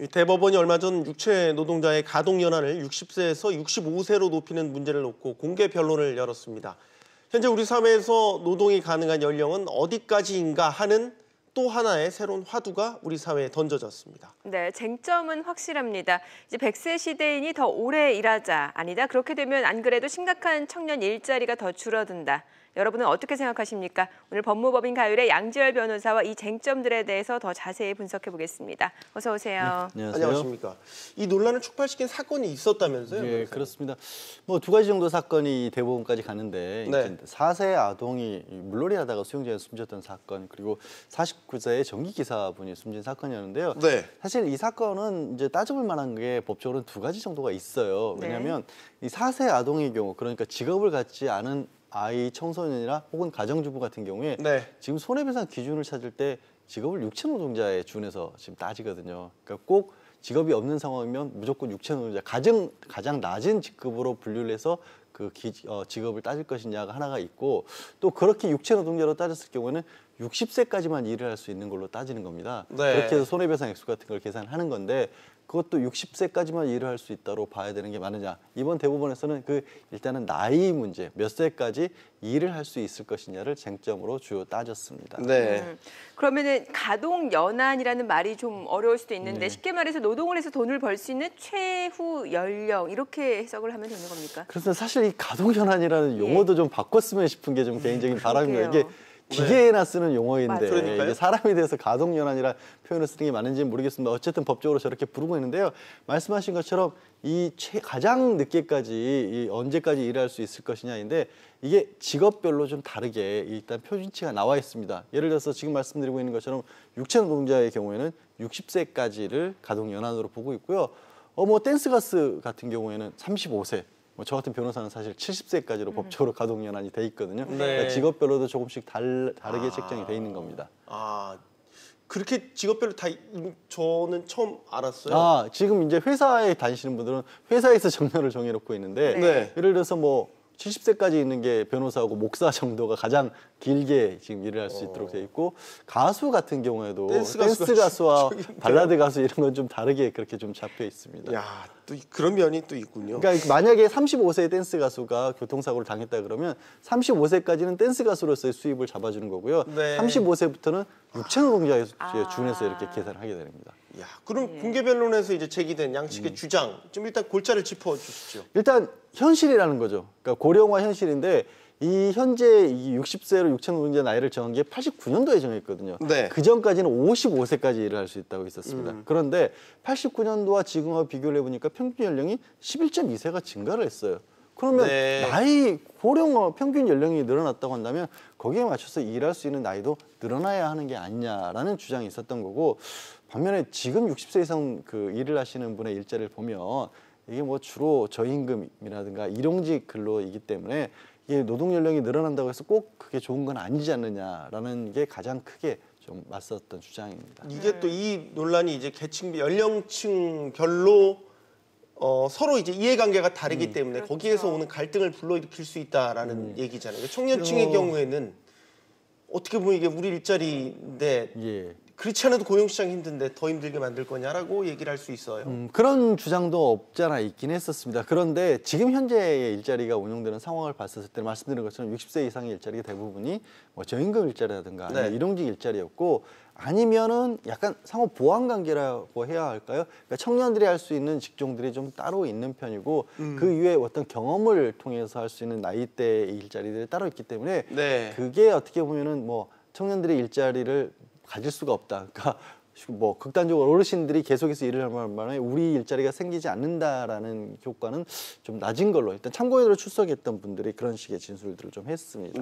대법원이 얼마 전 육체 노동자의 가동 연한을 60세에서 65세로 높이는 문제를 놓고 공개 변론을 열었습니다. 현재 우리 사회에서 노동이 가능한 연령은 어디까지인가 하는 또 하나의 새로운 화두가 우리 사회에 던져졌습니다. 네, 쟁점은 확실합니다. 이제 100세 시대이니 더 오래 일하자. 아니다. 그렇게 되면 안 그래도 심각한 청년 일자리가 더 줄어든다. 여러분은 어떻게 생각하십니까? 오늘 법무법인 가율의 양지열 변호사와 이 쟁점들에 대해서 더 자세히 분석해 보겠습니다. 어서 오세요. 네, 안녕하십니까. 이 논란을 촉발시킨 사건이 있었다면서요? 네, 그렇습니다. 뭐 두 가지 정도 사건이 대법원까지 가는데 네. 4세 아동이 물놀이 하다가 수영장에 숨졌던 사건, 그리고 49세의 전기기사분이 숨진 사건이었는데요. 네. 사실 이 사건은 이제 따져볼 만한 게 법적으로는 두 가지 정도가 있어요. 왜냐하면 이 4세 아동의 경우, 그러니까 직업을 갖지 않은 아이, 청소년이나 혹은 가정주부 같은 경우에 지금 손해배상 기준을 찾을 때 직업을 육체노동자에 준해서 지금 따지거든요. 그러니까 꼭 직업이 없는 상황이면 무조건 육체노동자, 가장 낮은 직급으로 분류를 해서 그 직업을 따질 것이냐가 하나가 있고, 또 그렇게 육체노동자로 따졌을 경우에는 60세까지만 일을 할 수 있는 걸로 따지는 겁니다. 그렇게 해서 손해배상 액수 같은 걸 계산하는 건데, 그것도 60세까지만 일을 할 수 있다고 봐야 되는 게 맞느냐. 이번 대법원에서는 일단은 나이 문제, 몇 세까지 일을 할 수 있을 것이냐를 쟁점으로 주요 따졌습니다. 그러면은 가동 연한이라는 말이 좀 어려울 수도 있는데 쉽게 말해서 노동을 해서 돈을 벌 수 있는 최후 연령, 이렇게 해석을 하면 되는 겁니까? 그래서 사실 이 가동 연한이라는 용어도 좀 바꿨으면 싶은 게 좀 개인적인 바람입니다. 이게 기계에나 쓰는 용어인데 이게 사람에 대해서 가동연한이라 표현을 쓰는 게 맞는지는 모르겠습니다. 어쨌든 법적으로 저렇게 부르고 있는데요. 말씀하신 것처럼 이 가장 늦게까지 언제까지 일할 수 있을 것이냐인데, 이게 직업별로 좀 다르게 일단 표준치가 나와 있습니다. 예를 들어서 지금 말씀드리고 있는 것처럼 육체노동자의 경우에는 60세까지를 가동연한으로 보고 있고요. 뭐 댄스 가수 같은 경우에는 35세. 저 같은 변호사는 사실 70세까지로 법적으로 가동연한이 돼 있거든요. 그러니까 직업별로도 조금씩 다르게 책정이 돼 있는 겁니다. 그렇게 직업별로 저는 처음 알았어요. 지금 이제 회사에 다니시는 분들은 회사에서 정년을 정해놓고 있는데 예를 들어서 뭐 70세까지 있는 게 변호사하고 목사 정도가 가장 길게 지금 일을 할 수 있도록 돼 있고, 가수 같은 경우에도 댄스 가수와 발라드 가수 이런 건 좀 다르게 그렇게 좀 잡혀 있습니다. 야, 또 그런 면이 또 있군요. 그러니까 만약에 35세의 댄스 가수가 교통사고를 당했다 그러면 35세까지는 댄스 가수로서의 수입을 잡아주는 거고요. 35세부터는 육체노동자에 준해서 이렇게 계산을 하게 됩니다. 야, 그럼 공개 변론에서 이제 제기된 양측의 주장, 좀 일단 골자를 짚어 주시죠. 일단 현실이라는 거죠. 그러니까 고령화 현실인데, 이 현재 이 60세로 육체노동자 나이를 정한 게 89년도에 정했거든요. 그 전까지는 55세까지 일을 할 수 있다고 있었습니다. 그런데 89년도와 지금하고 비교를 해보니까 평균 연령이 11.2세가 증가를 했어요. 그러면 고령화 평균 연령이 늘어났다고 한다면 거기에 맞춰서 일할 수 있는 나이도 늘어나야 하는 게 아니냐라는 주장이 있었던 거고, 반면에 지금 60세 이상 일을 하시는 분의 일자리를 보면 이게 뭐 주로 저임금이라든가 일용직 근로이기 때문에 이게 노동 연령이 늘어난다고 해서 꼭 그게 좋은 건 아니지 않느냐라는 게 가장 크게 좀 맞섰던 주장입니다. 이게 또 이 논란이 이제 연령층별로 서로 이제 이해관계가 다르기 때문에 거기에서 오는 갈등을 불러일으킬 수 있다라는 얘기잖아요. 청년층의 경우에는 어떻게 보면 이게 우리 일자리인데 그렇지 않아도 고용시장이 힘든데 더 힘들게 만들 거냐라고 얘기를 할 수 있어요. 그런 주장도 없지 않아 있긴 했었습니다. 그런데 지금 현재의 일자리가 운영되는 상황을 봤을 때 말씀드린 것처럼 60세 이상의 일자리가 대부분이 뭐 저임금 일자리라든가 아니면 일용직 일자리였고, 아니면은 약간 상호 보완 관계라고 해야 할까요? 그러니까 청년들이 할 수 있는 직종들이 좀 따로 있는 편이고, 그 이외에 어떤 경험을 통해서 할 수 있는 나이대의 일자리들이 따로 있기 때문에 그게 어떻게 보면은 뭐 청년들의 일자리를 가질 수가 없다. 그러니까 뭐 극단적으로 어르신들이 계속해서 일을 할 만에 우리 일자리가 생기지 않는다라는 효과는 좀 낮은 걸로, 일단 참고인으로 출석했던 분들이 그런 식의 진술들을 좀 했습니다.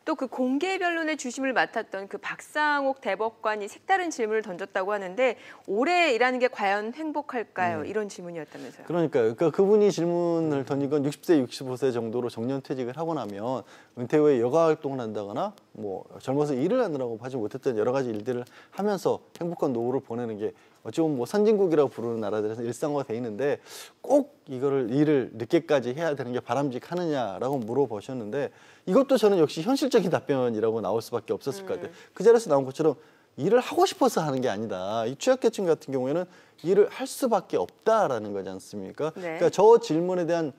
또 그 공개 변론의 주심을 맡았던 그 박상옥 대법관이 색다른 질문을 던졌다고 하는데, 오래 일하는 게 과연 행복할까요? 이런 질문이었다면서요. 그러니까 그분이 질문을 던진 건 60세, 65세 정도로 정년퇴직을 하고 나면 은퇴 후에 여가 활동을 한다거나 뭐 젊어서 일을 하느라고 하지 못했던 여러 가지 일들을 하면서 행복한 노후를 보내는 게 어찌 보면 뭐 선진국이라고 부르는 나라들에서 일상화가 돼 있는데, 꼭 일을 늦게까지 해야 되는 게 바람직하느냐라고 물어보셨는데, 이것도 저는 역시 현실적인 답변이라고 나올 수밖에 없었을 것 같아요. 그 자리에서 나온 것처럼 일을 하고 싶어서 하는 게 아니다. 이 취약계층 같은 경우에는 일을 할 수밖에 없다라는 거지 않습니까? 네. 그러니까 저 질문에 대한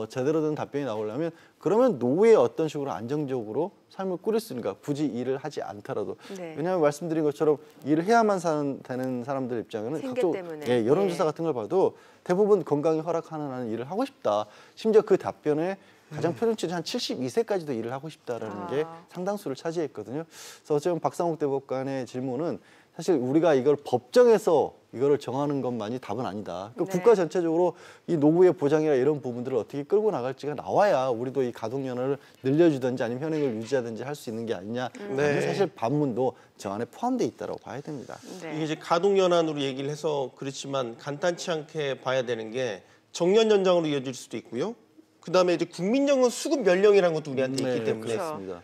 제대로 된 답변이 나오려면 그러면 노후에 어떤 식으로 안정적으로 삶을 꾸릴 수 있는가? 굳이 일을 하지 않더라도. 네. 왜냐하면 말씀드린 것처럼 일을 해야만 되는 사람들 입장에는 각종 여론조사 같은 걸 봐도 대부분 건강이 허락하는 한은 일을 하고 싶다. 심지어 그 답변에 가장 표준치는 한 72세까지도 일을 하고 싶다라는 게 상당수를 차지했거든요. 그래서 어쩌면 박상욱 대법관의 질문은 사실 우리가 이걸 법정에서 이거를 정하는 것만이 답은 아니다. 그러니까 국가 전체적으로 이 노후의 보장이나 이런 부분들을 어떻게 끌고 나갈지가 나와야 우리도 이 가동연화를 늘려주든지 아니면 현행을 유지하든지 할 수 있는 게 아니냐. 사실 반문도 저 안에 포함되어 있다고 봐야 됩니다. 이게 이제 가동연한으로 얘기를 해서 그렇지만 간단치 않게 봐야 되는 게 정년 연장으로 이어질 수도 있고요. 그다음에 이제 국민연금 수급 연령이라는 것도 우리한테 있기 때문에 그렇습니다.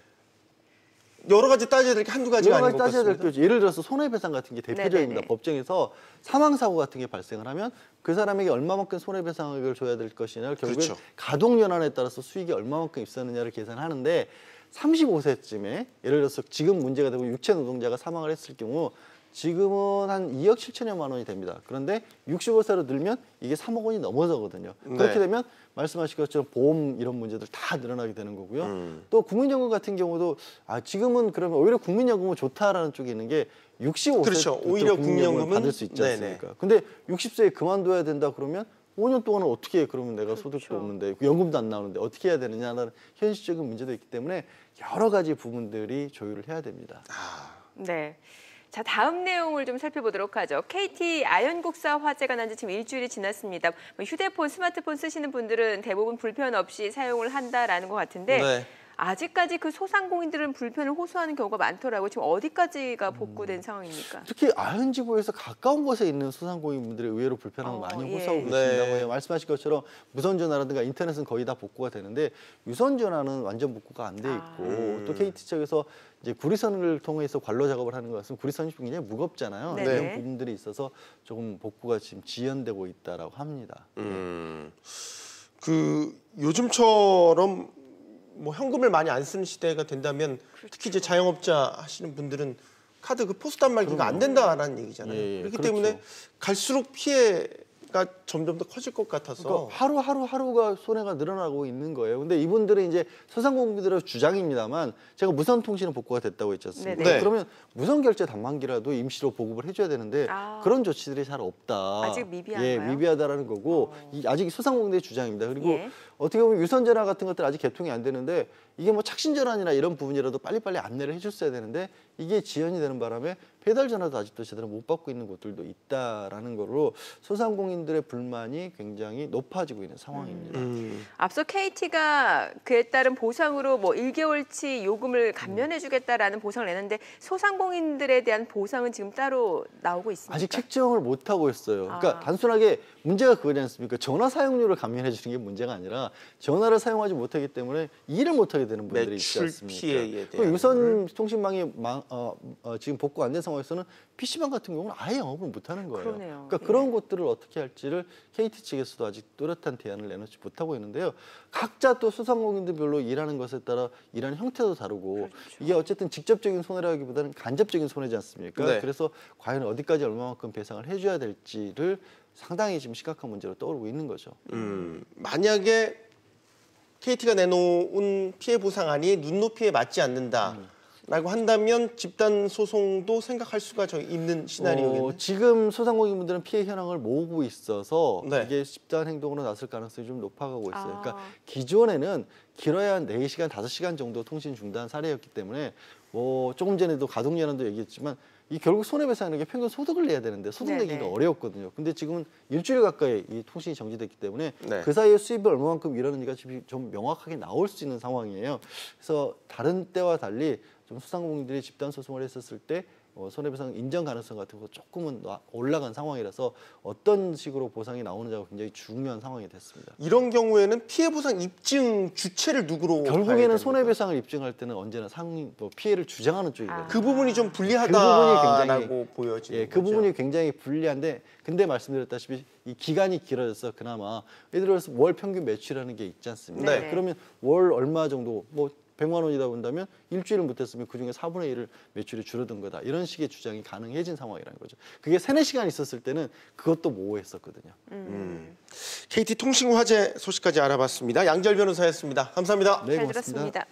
여러 가지 따져야 될 게 한두 가지가 아닌 것 따져야 될 같습니다. 게 예를 들어서 손해배상 같은 게 대표적입니다. 법정에서 사망사고 같은 게 발생을 하면 그 사람에게 얼마만큼 손해배상액을 줘야 될 것이냐를 결국에 가동연한에 따라서 수익이 얼마만큼 있었느냐를 계산하는데 35세쯤에 예를 들어서 지금 문제가 되고 육체 노동자가 사망을 했을 경우 지금은 한 2억 7천여만 원이 됩니다. 그런데 65세로 늘면 이게 3억 원이 넘어서거든요. 그렇게 되면 말씀하신 것처럼 보험 이런 문제들 다 늘어나게 되는 거고요. 또 국민연금 같은 경우도 지금은 그러면 오히려 국민연금은 좋다라는 쪽에 있는 게 65세 그렇죠. 오히려 국민연금은 받을 수 있지 않습니까? 근데 60세에 그만둬야 된다 그러면 5년 동안은 어떻게 해? 그러면 내가 소득도 없는데 연금도 안 나오는데 어떻게 해야 되느냐는 현실적인 문제도 있기 때문에 여러 가지 부분들이 조율을 해야 됩니다. 네. 자, 다음 내용을 좀 살펴보도록 하죠. KT 아연국사 화재가 난 지 지금 일주일이 지났습니다. 휴대폰, 스마트폰 쓰시는 분들은 대부분 불편 없이 사용을 한다라는 것 같은데 아직까지 그 소상공인들은 불편을 호소하는 경우가 많더라고요. 지금 어디까지가 복구된 상황입니까? 특히 아현지구에서 가까운 곳에 있는 소상공인분들이 의외로 불편함을 많이 호소하고 계신다고 해요. 말씀하신 것처럼 무선전화라든가 인터넷은 거의 다 복구가 되는데 유선전화는 완전 복구가 안 돼 있고 또 KT 측에서 이제 구리선을 통해서 관로 작업을 하는 것은 구리선이 굉장히 무겁잖아요. 이런 부분들이 있어서 조금 복구가 지금 지연되고 있다라고 합니다. 그 요즘처럼 뭐 현금을 많이 안 쓰는 시대가 된다면 특히 이제 자영업자 하시는 분들은 카드 그 포스 단말기가 안 된다라는 얘기잖아요. 그렇기 때문에 갈수록 피해가 점점 더 커질 것 같아서 그러니까 하루가 손해가 늘어나고 있는 거예요. 근데 이분들은 이제 소상공인들의 주장입니다만 제가 무선 통신은 복구가 됐다고 했지 않습니까? 그러면 무선 결제 단말기라도 임시로 보급을 해줘야 되는데 그런 조치들이 잘 없다. 아직 미비한가요? 미비하다라는 거고 아직 소상공인들의 주장입니다. 그리고 어떻게 보면 유선전화 같은 것들 아직 개통이 안 되는데 이게 뭐 착신전환이나 이런 부분이라도 빨리빨리 안내를 해줬어야 되는데 이게 지연이 되는 바람에 배달전화도 아직도 제대로 못 받고 있는 곳들도 있다라는 거로 소상공인들의 불만이 굉장히 높아지고 있는 상황입니다. 앞서 KT가 그에 따른 보상으로 뭐 1개월치 요금을 감면해주겠다라는 보상을 내는데 소상공인들에 대한 보상은 지금 따로 나오고 있습니까? 아직 책정을 못 하고 있어요. 그러니까 단순하게 문제가 그거지 않습니까? 전화 사용료를 감면해 주는 게 문제가 아니라 전화를 사용하지 못하기 때문에 일을 못하게 되는 분들이 있지 않습니까? 피해에 대한 유선 통신망이 지금 복구 안 된 상황에서는 PC방 같은 경우는 아예 영업을 못하는 거예요. 그러니까 그런 것들을 어떻게 할지를 KT 측에서도 아직 뚜렷한 대안을 내놓지 못하고 있는데요. 각자 또 소상공인들별로 일하는 것에 따라 일하는 형태도 다르고 이게 어쨌든 직접적인 손해라기보다는 간접적인 손해지 않습니까? 그래서 과연 어디까지 얼마만큼 배상을 해줘야 될지를 상당히 지금 심각한 문제로 떠오르고 있는 거죠. 만약에 KT가 내놓은 피해 보상안이 눈높이에 맞지 않는다. 라고 한다면 집단 소송도 생각할 수가 있는 시나리오겠네요. 지금 소상공인분들은 피해 현황을 모으고 있어서 이게 집단 행동으로 나설 가능성이 좀 높아가고 있어요. 그러니까 기존에는 길어야 한 4시간, 5시간 정도 통신 중단 사례였기 때문에 조금 전에도 가동연한도 얘기했지만 이 결국 손해배상이라는 게 평균 소득을 내야 되는데 소득 내기가 어려웠거든요. 근데 지금은 일주일 가까이 이 통신이 정지됐기 때문에 그 사이에 수입이 얼마만큼 일하는지가 지금 좀 명확하게 나올 수 있는 상황이에요. 그래서 다른 때와 달리 좀 소상공인들이 집단 소송을 했었을 때 손해배상 인정 가능성 같은 거 조금은 올라간 상황이라서 어떤 식으로 보상이 나오는지가 굉장히 중요한 상황이 됐습니다. 이런 경우에는 피해 보상 입증 주체를 누구로 결국에는 손해배상을 입증할 때는 언제나 피해를 주장하는 쪽이거든요. 그 부분이 좀 불리하다라고 보여지는 거죠. 그 부분이 굉장히 불리한데 근데 말씀드렸다시피 이 기간이 길어져서 그나마 예를 들어서 월 평균 매출이라는 게 있지 않습니까? 그러면 월 얼마 정도 100만 원이다 본다면 일주일을 못했으면 그중에 4분의 1을 매출이 줄어든 거다. 이런 식의 주장이 가능해진 상황이라는 거죠. 그게 3-4시간 있었을 때는 그것도 모호했었거든요. KT 통신화재 소식까지 알아봤습니다. 양지열 변호사였습니다. 감사합니다. 네, 잘 고맙습니다. 들었습니다.